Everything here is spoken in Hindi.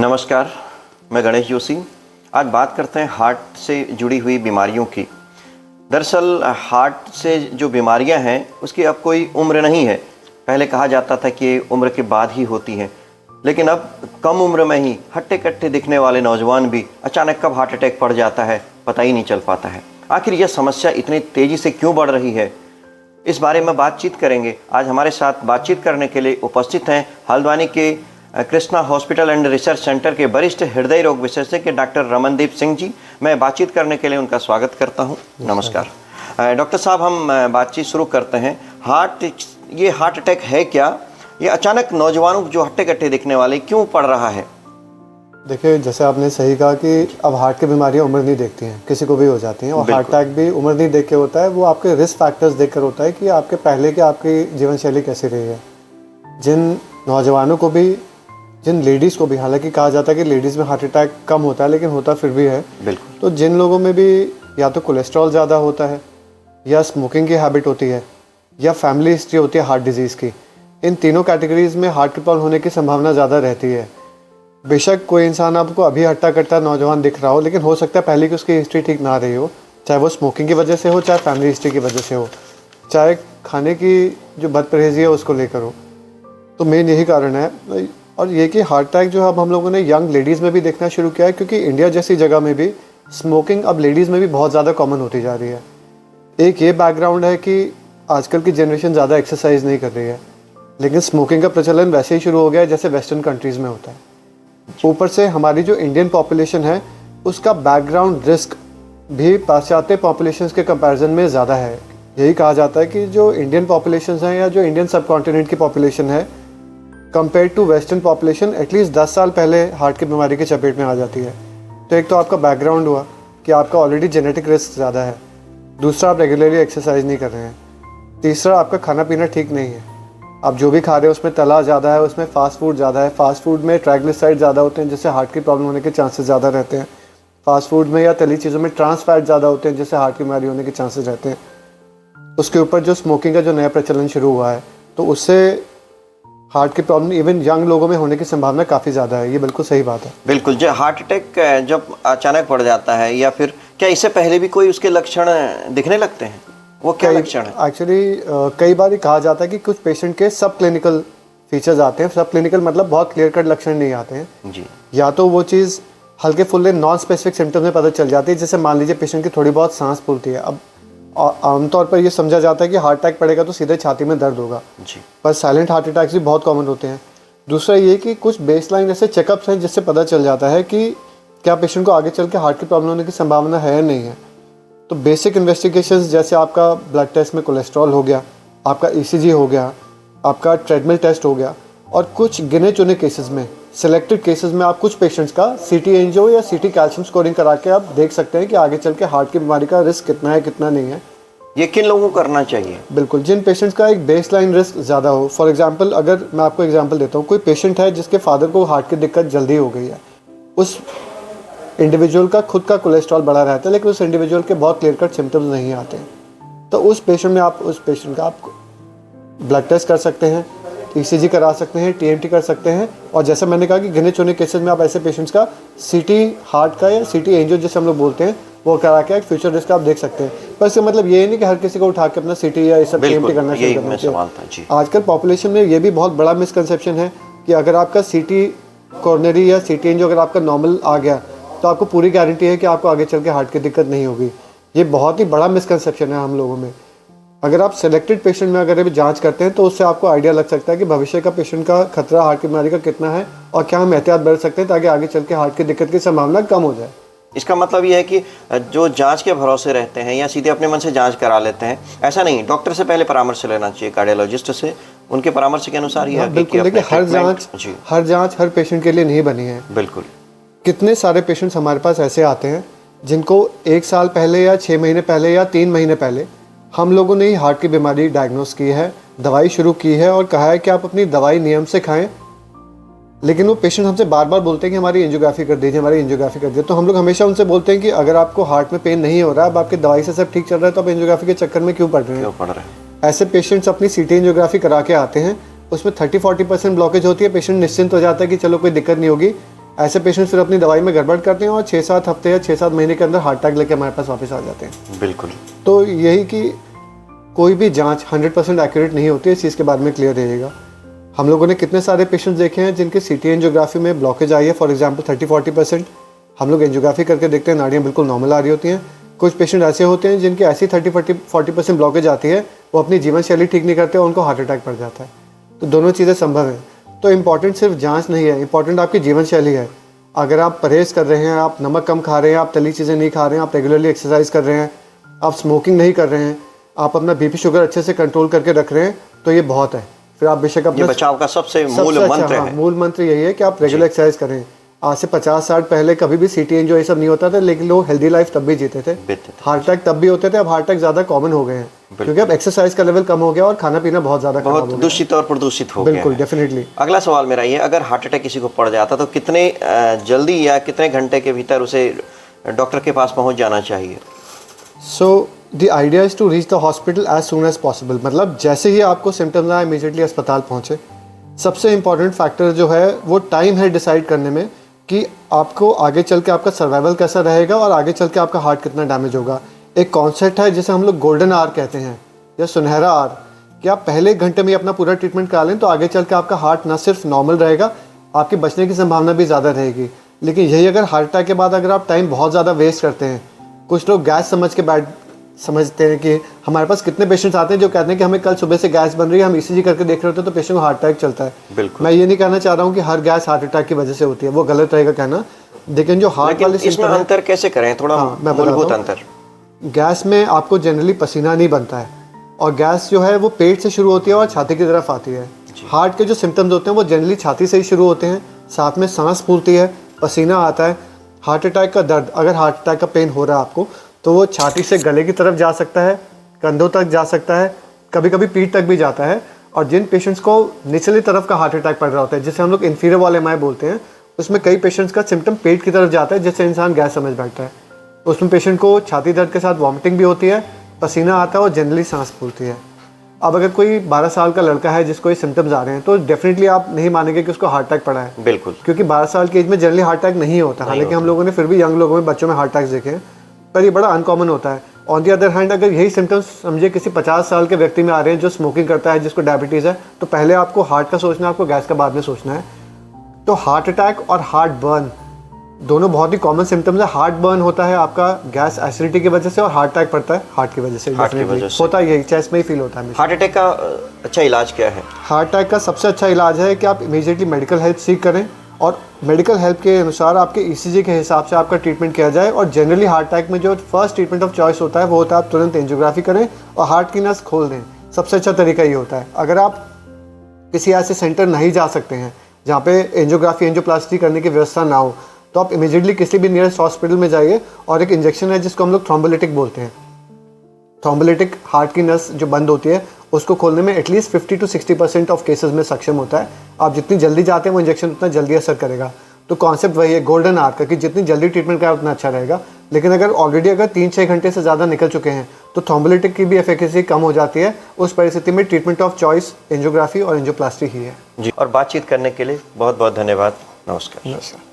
नमस्कार, मैं गणेश जोशी। आज बात करते हैं हार्ट से जुड़ी हुई बीमारियों की। दरअसल हार्ट से जो बीमारियां हैं उसकी अब कोई उम्र नहीं है। पहले कहा जाता था कि उम्र के बाद ही होती हैं, लेकिन अब कम उम्र में ही हट्टे कट्टे दिखने वाले नौजवान भी अचानक कब हार्ट अटैक पड़ जाता है पता ही नहीं चल पाता है। आखिर यह समस्या इतनी तेज़ी से क्यों बढ़ रही है, इस बारे में बातचीत करेंगे। आज हमारे साथ बातचीत करने के लिए उपस्थित हैं हल्द्वानी के Krishna hospital and research centre के वरिष्ठ हृदय रोग विशेषज्ञ डॉक्टर रमनदीप सिंह जी। मैं बातचीत करने के लिए उनका स्वागत करता हूं। नमस्कार डॉक्टर साहब, हम बातचीत शुरू करते हैं। ये हार्ट अटैक है क्या? ये अचानक नौजवानों को जो हट्टे कट्टे दिखने वाले क्यों पड़ रहा है? देखिए, जैसे आपने सही कहा कि अब हार्ट की बीमारियां उम्र नहीं देखती हैं, किसी को भी हो जाती हैं। और हार्ट अटैक भी उम्र नहीं देख के होता है, वो आपके रिस्क फैक्टर्स देख कर होता है कि आपके पहले की आपकी जीवन शैली कैसी रही है। जिन नौजवानों को भी, जिन लेडीज़ को भी, हालांकि कहा जाता है कि लेडीज़ में हार्ट अटैक कम होता है, लेकिन होता फिर भी है। बिल्कुल। तो जिन लोगों में भी या तो कोलेस्ट्रॉल ज़्यादा होता है, या स्मोकिंग की हैबिट होती है, या फैमिली हिस्ट्री होती है हार्ट डिजीज़ की, इन तीनों कैटेगरीज़ में हार्ट की प्रॉब्लम होने की संभावना ज़्यादा रहती है। बेशक कोई इंसान आपको अभी हट्टा कट्टा नौजवान दिख रहा हो, लेकिन हो सकता है पहले की उसकी हिस्ट्री ठीक ना रही हो, चाहे वो स्मोकिंग की वजह से हो, चाहे फैमिली हिस्ट्री की वजह से हो, चाहे खाने की जो बदपरहेज़ी है उसको लेकर हो। तो मेन यही कारण है। और ये कि हार्ट अटैक जो अब हम लोगों ने यंग लेडीज़ में भी देखना शुरू किया है, क्योंकि इंडिया जैसी जगह में भी स्मोकिंग अब लेडीज़ में भी बहुत ज़्यादा कॉमन होती जा रही है। एक ये बैकग्राउंड है कि आजकल की जनरेशन ज़्यादा एक्सरसाइज नहीं कर रही है, लेकिन स्मोकिंग का प्रचलन वैसे ही शुरू हो गया है जैसे वेस्टर्न कंट्रीज़ में होता है। ऊपर से हमारी जो इंडियन पॉपुलेशन है उसका बैकग्राउंड रिस्क भी पाश्चात्य पॉपुलेशंस के कंपैरिजन में ज़्यादा है। यही कहा जाता है कि जो इंडियन पॉपुलेशंस हैं या जो इंडियन सब कॉन्टिनेंट की पॉपुलेशन है compare to western population at least 10 साल पहले हार्ट की बीमारी की चपेट में आ जाती है। तो एक तो आपका बैकग्राउंड हुआ कि आपका ऑलरेडी जेनेटिक रिस्क ज़्यादा है, दूसरा आप रेगुलरली एक्सरसाइज नहीं कर रहे हैं, तीसरा आपका खाना पीना ठीक नहीं है। आप जो भी खा रहे हो उसमें तला ज़्यादा है, उसमें फास्ट फूड ज़्यादा है, फास्ट फूड में ट्राइग्लिसराइड ज़्यादा होते हैं जिससे हार्ट की प्रॉब्लम होने के चांसेस ज़्यादा रहते हैं। फास्ट फूड में या तली चीज़ों में ट्रांस फैट ज़्यादा होते हैं जिससे हार्ट की बीमारी होने के चांसेस रहते हैं। उसके ऊपर जो स्मोकिंग का जो नया प्रचलन शुरू हुआ है, तो उससे हार्ट की प्रॉब्लम इवन यंग लोगों में होने की संभावना काफ़ी ज़्यादा है। ये बिल्कुल सही बात है। बिल्कुल। जो हार्ट अटैक जब अचानक पड़ जाता है, या फिर क्या इससे पहले भी कोई उसके लक्षण दिखने लगते हैं? वो क्या लक्षण है? एक्चुअली कई बार ये कहा जाता है कि कुछ पेशेंट के सब क्लिनिकल फीचर्स आते हैं। सब क्लिनिकल मतलब बहुत क्लियर कट लक्षण नहीं आते हैं जी। या तो वो चीज़ हल्के फुल्ले नॉन स्पेसिफिक सिम्टम्स में पता चल जाती है, जैसे मान लीजिए पेशेंट की थोड़ी बहुत सांस फूलती है। अब आमतौर पर ये समझा जाता है कि हार्ट अटैक पड़ेगा तो सीधे छाती में दर्द होगा जी, पर साइलेंट हार्ट अटैक्स भी बहुत कॉमन होते हैं। दूसरा ये कि कुछ बेसलाइन ऐसे चेकअप्स हैं जिससे पता चल जाता है कि क्या पेशेंट को आगे चल के हार्ट की प्रॉब्लम होने की संभावना है या नहीं है। तो बेसिक इन्वेस्टिगेशंस जैसे आपका ब्लड टेस्ट में कोलेस्ट्रॉल हो गया, आपका ईसीजी हो गया, आपका ट्रेडमिल टेस्ट हो गया, और कुछ गिने चुने केसेस में, सिलेक्टेड केसेस में आप कुछ पेशेंट्स का सीटी एंजियो या सीटी कैल्शियम स्कोरिंग करा के आप देख सकते हैं कि आगे चल के हार्ट की बीमारी का रिस्क कितना है कितना नहीं है। ये किन लोगों को करना चाहिए? बिल्कुल, जिन पेशेंट्स का एक बेसलाइन रिस्क ज़्यादा हो। फॉर एग्जांपल, अगर मैं आपको एग्जांपल देता हूँ, कोई पेशेंट है जिसके फादर को हार्ट की दिक्कत जल्दी हो गई है, उस इंडिविजुअल का खुद का कोलेस्ट्रॉल बढ़ा रहता है लेकिन उस इंडिविजुअल के बहुत क्लियर कट सिम्टम्स नहीं आते हैं, तो उस पेशेंट का आप ब्लड टेस्ट कर सकते हैं, ईसीजी करा सकते हैं, टीएमटी कर सकते हैं। और जैसे मैंने कहा कि गिने चुने केसेस में आप ऐसे पेशेंट्स का सीटी हार्ट का या सीटी एंजियो जिसे हम लोग बोलते हैं वो करा के एक फ्यूचर रिस्क आप देख सकते हैं। पर इसका मतलब ये नहीं कि हर किसी को उठा के अपना सीटी या ये सब टीएमटी करना शुरू करना चाहिए। आजकल पॉपुलेशन में ये भी बहुत बड़ा मिसकंसेप्शन है कि अगर आपका सीटी कॉर्नरी या सीटी एंजियो अगर आपका नॉर्मल आ गया तो आपको पूरी गारंटी है कि आपको आगे चल के हार्ट की दिक्कत नहीं होगी। ये बहुत ही बड़ा मिसकंसेप्शन है हम लोगों में। अगर आप सेलेक्टेड पेशेंट में अगर भी जांच करते हैं तो उससे आपको आइडिया लग सकता है कि भविष्य का पेशेंट का खतरा हार्ट की बीमारी का कितना है और क्या हम एहतियात बरत सकते हैं ताकि आगे चल के हार्ट की दिक्कत की संभावना कम हो जाए। इसका मतलब ये है कि जो जांच के भरोसे रहते हैं या सीधे अपने मन से जांच करा लेते हैं, ऐसा नहीं, डॉक्टर से पहले परामर्श लेना चाहिए, कार्डियोलॉजिस्ट से, उनके परामर्श के अनुसार ही। बिल्कुल, देखिए हर जांच हर पेशेंट के लिए नहीं बनी है। बिल्कुल। कितने सारे पेशेंट्स हमारे पास ऐसे आते हैं जिनको 1 साल पहले या 6 महीने पहले या 3 महीने पहले हम लोगों ने ही हार्ट की बीमारी डायग्नोस की है, दवाई शुरू की है और कहा है कि आप अपनी दवाई नियम से खाएं, लेकिन वो पेशेंट हमसे बार बार बोलते हैं कि हमारी एंजियोग्राफी कर दीजिए, हमारी एंजियोग्राफी कर दीजिए। तो हम लोग हमेशा उनसे बोलते हैं कि अगर आपको हार्ट में पेन नहीं हो रहा है, अब आपकी दवाई से सब ठीक चल रहा है, तो आप एंजियोग्राफी के चक्कर में क्यों पड़ रहे हैं? ऐसे पेशेंट्स अपनी सीटी एंजियोग्राफी करा के आते हैं, उसमें 30-40% ब्लॉकेज होती है, पेशेंट निश्चिंत हो जाता है कि चलो कोई दिक्कत नहीं होगी, ऐसे पेशेंट्स फिर अपनी दवाई में गड़बड़ करते हैं और 6-7 हफ्ते या 6-7 महीने के अंदर हार्ट अटैक लेके हमारे पास वापस आ जाते हैं। बिल्कुल। तो यही कि कोई भी जांच 100% एक्यूरेट नहीं होती है, इस चीज़ के बारे में क्लियर रहिएगा। हम लोगों ने कितने सारे पेशेंट्स देखे हैं जिनके सीटी एंजियोग्राफी में ब्लॉकेज आई है, फॉर एग्जांपल 30-40%। हम लोग एंजियोग्राफी करके देखते हैं नाड़ियाँ बिल्कुल नॉर्मल आ रही होती हैं। कुछ पेशेंट ऐसे होते हैं जिनकी ऐसी 30-40% ब्लॉकेज आती है, वो अपनी जीवन शैली ठीक नहीं करते और उनको हार्ट अटैक पड़ जाता है। तो दोनों चीज़ें संभव हैं। तो इम्पॉर्टेंट सिर्फ जांच नहीं है, इम्पॉर्टेंट आपकी जीवन शैली है। अगर आप परहेज़ कर रहे हैं, आप नमक कम खा रहे हैं, आप तली चीज़ें नहीं खा रहे हैं, आप रेगुलरली एक्सरसाइज कर रहे हैं, आप स्मोकिंग नहीं कर रहे हैं, आप अपना बीपी शुगर अच्छे से कंट्रोल करके रख रहे हैं, तो ये बहुत है। फिर आप बेशक अपना बचाव का सबसे मूल मंत्र है। मूल मंत्र यही है कि आप रेगुलर एक्सरसाइज करें। आज से 50 साल पहले कभी भी सीटी एंजियो ये सब नहीं होता था, लेकिन लोग हेल्दी लाइफ तब भी जीते थे। हार्ट अटैक तब भी होते थे, अब हार्ट अटैक ज़्यादा कॉमन हो गए हैं क्योंकि अब एक्सरसाइज का लेवल कम हो गया और खाना पीना बहुत ज़्यादा खराब हो गया, दूषित और प्रदूषित हो गया। बिल्कुल, डेफिनेटली। अगला सवाल मेरा ये, अगर हार्ट अटैक किसी को पड़ जाता तो कितने जल्दी या कितने घंटे के भीतर उसे डॉक्टर के पास पहुंच जाना चाहिए? So the idea is to reach the hospital as soon as possible. मतलब जैसे ही आपको सिम्टम्स आए इमीडिएटली अस्पताल पहुँचे। सबसे इम्पॉर्टेंट फैक्टर जो है वो टाइम है डिसाइड करने में कि आपको आगे चल के आपका सर्वाइवल कैसा रहेगा और आगे चल के आपका हार्ट कितना डैमेज होगा। एक कॉन्सेप्ट है जिसे हम लोग गोल्डन आवर कहते हैं या सुनहरा आवर, कि आप पहले 1 घंटे में अपना पूरा ट्रीटमेंट करा लें तो आगे चल के आपका हार्ट ना सिर्फ नॉर्मल रहेगा, आपके बचने की संभावना भी ज़्यादा रहेगी। लेकिन यही अगर हार्ट अटैक के बाद अगर आप टाइम बहुत ज़्यादा वेस्ट करते हैं, कुछ लोग गैस समझते हैं कि हमारे पास कितने पेशेंट्स आते हैं जो कहते हैं कि हमें कल सुबह से गैस बन रही है, हम ईसीजी करके देख रहे होते हैं तो पेशेंट को हार्ट अटैक चलता है। बिल्कुल। मैं ये नहीं कहना चाह रहा हूँ कि हर गैस हार्ट अटैक की वजह से होती है, वो गलत रहेगा कहना। लेकिन जो हार्ट वाले इसमें अंतर कैसे करें, थोड़ा मूलभूत अंतर? गैस में आपको जनरली पसीना नहीं बनता है और गैस जो है वो पेट से शुरू होती है और छाती की तरफ आती है। हार्ट के जो सिम्टम्स होते हैं वो जनरली छाती से ही शुरू होते हैं, साथ में सांस फूलती है, पसीना आता है। हार्ट अटैक का दर्द, अगर हार्ट अटैक का पेन हो रहा है आपको, तो वो छाती से गले की तरफ जा सकता है, कंधों तक जा सकता है, कभी कभी पीठ तक भी जाता है। और जिन पेशेंट्स को निचली तरफ का हार्ट अटैक पड़ रहा होता है, जिसे हम लोग इन्फीरियर वॉल एमआई बोलते हैं, उसमें कई पेशेंट्स का सिम्टम पेट की तरफ जाता है, जिससे इंसान गैस समझ बैठता है। उसमें पेशेंट को छाती दर्द के साथ वॉमिटिंग भी होती है, पसीना आता है और जनरली सांस फूलती है। अब अगर कोई 12 साल का लड़का है जिसको ये सिम्टम्स आ रहे हैं तो डेफिनेटली आप नहीं मानेंगे कि उसको हार्ट अटैक पड़ा है। बिल्कुल। क्योंकि 12 साल की एज में जनरली हार्ट अटैक नहीं होता, हालांकि हम लोगों ने फिर भी यंग लोगों में, बच्चों में हार्ट अटैक्स देखे हैं, पर ये बड़ा अनकॉमन होता है। ऑन दी अदर हैंड, अगर यही सिम्टम्स समझिए किसी 50 साल के व्यक्ति में आ रहे हैं जो स्मोकिंग करता है, जिसको डायबिटीज़ है, तो पहले आपको हार्ट का सोचना है, आपको गैस का बाद में सोचना है। तो हार्ट अटैक और हार्ट बर्न दोनों बहुत ही कॉमन सिम्टम्स है। हार्ट बर्न होता है आपका गैस एसिडिटी की वजह से और हार्ट अटैक पड़ता है हार्ट की वजह से। होता है यही, चेस्ट में ही फील होता है। हार्ट अटैक का अच्छा इलाज क्या है? हार्ट अटैक का सबसे अच्छा इलाज है कि आप इमीडिएटली मेडिकल हेल्प सीख करें और मेडिकल हेल्प के अनुसार आपके ईसीजी के हिसाब से आपका ट्रीटमेंट किया जाए। और जनरली हार्ट अटैक में जो फर्स्ट ट्रीटमेंट ऑफ चॉइस होता है वो होता है आप तुरंत एंजियोग्राफी करें और हार्ट की नस खोल दें। सबसे अच्छा तरीका ये होता है। अगर आप किसी ऐसे सेंटर नहीं जा सकते हैं जहाँ पे एंजियोग्राफी एंजियोप्लास्टी करने की व्यवस्था ना हो, तो आप इमीडिएटली किसी भी नियरेस्ट हॉस्पिटल में जाइए और एक इंजेक्शन है जिसको हम लोग थ्रोम्बोलिटिक बोलते हैं। थ्रोम्बोलिटिक हार्ट की नस जो बंद होती है उसको खोलने में एटलीस्ट 50 to 60% ऑफ केसेस में सक्षम होता है। आप जितनी जल्दी जाते हैं वो इंजेक्शन उतना जल्दी असर करेगा। तो कॉन्सेप्ट वही है गोल्डन आवर का कि जितनी जल्दी ट्रीटमेंट कराए उतना अच्छा रहेगा। लेकिन अगर ऑलरेडी अगर 3-6 घंटे से ज़्यादा निकल चुके हैं तो थ्रोम्बोलिटिक की भी एफिकेसी कम हो जाती है। उस परिस्थिति में ट्रीटमेंट ऑफ चॉइस एंजियोग्राफी और एंजियोप्लास्टी ही है। जी, और बातचीत करने के लिए बहुत बहुत धन्यवाद। नमस्कार।